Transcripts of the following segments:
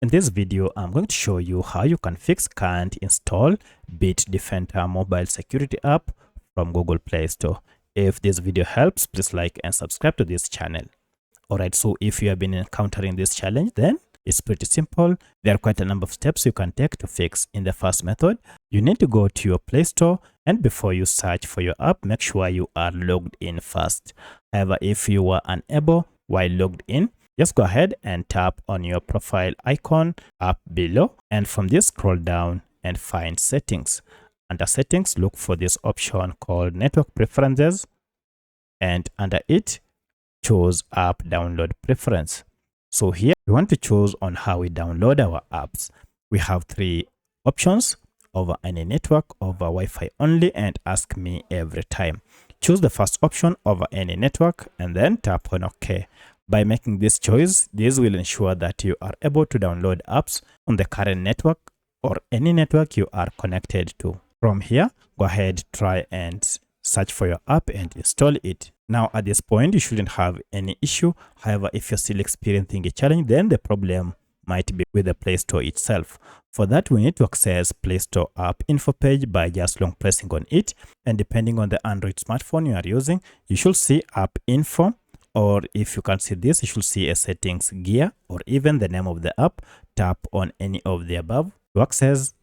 In this video, I'm going to show you how you can fix can't install Bitdefender mobile security app from Google Play Store. If this video helps, please like and subscribe to this channel. Alright, so if you have been encountering this challenge, then it's pretty simple. There are quite a number of steps you can take to fix. In the first method, you need to go to your Play Store, and before you search for your app, make sure you are logged in first. However, if you are unable while logged in, just go ahead and tap on your profile icon up below, and from this scroll down and find settings. Under settings, look for this option called network preferences, and under it choose app download preference. So here we want to choose on how we download our apps. We have three options: over any network, over Wi-Fi only, and ask me every time. Choose the first option, over any network, and then tap on OK. By making this choice, this will ensure that you are able to download apps on the current network or any network you are connected to. From here, go ahead, try and search for your app and install it. Now at this point, you shouldn't have any issue. However, if you're still experiencing a challenge, then the problem might be with the Play Store itself. For that, we need to access Play Store app info page by just long pressing on it. And depending on the Android smartphone you are using, you should see app info. Or if you can't see this, you should see a settings gear or even the name of the app. Tap on any of the above to access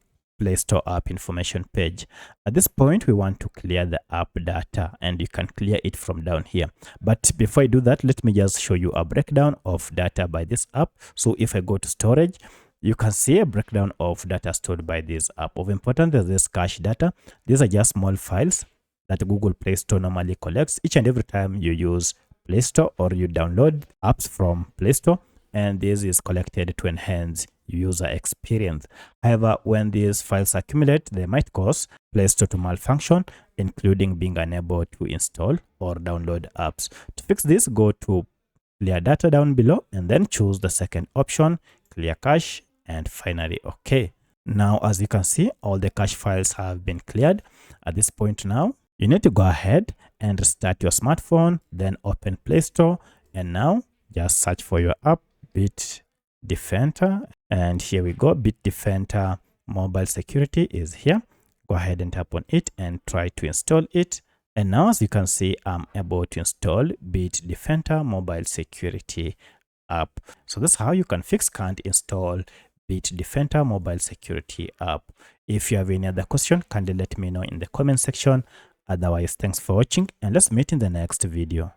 Play Store app information page. At this point, we want to clear the app data, and you can clear it from down here. But before I do that, let me just show you a breakdown of data by this app. So if I go to storage, you can see a breakdown of data stored by this app. Of importance is this cache data. These are just small files that Google Play Store normally collects each and every time you use Play Store or you download apps from Play Store, and this is collected to enhance user experience. However, when these files accumulate, they might cause Play Store to malfunction, including being unable to install or download apps. To fix this, go to clear data down below and then choose the second option, clear cache, and finally OK. Now, as you can see, all the cache files have been cleared. At this point now, you need to go ahead and restart your smartphone, then open Play Store, and now just search for your app, Bitdefender, and here we go. Bitdefender mobile security is here. Go ahead and tap on it and try to install it. And now, as you can see, I'm able to install Bitdefender mobile security app. So that's how you can fix can't install Bitdefender mobile security app. If you have any other question, kindly let me know in the comment section. Otherwise, thanks for watching, and let's meet in the next video.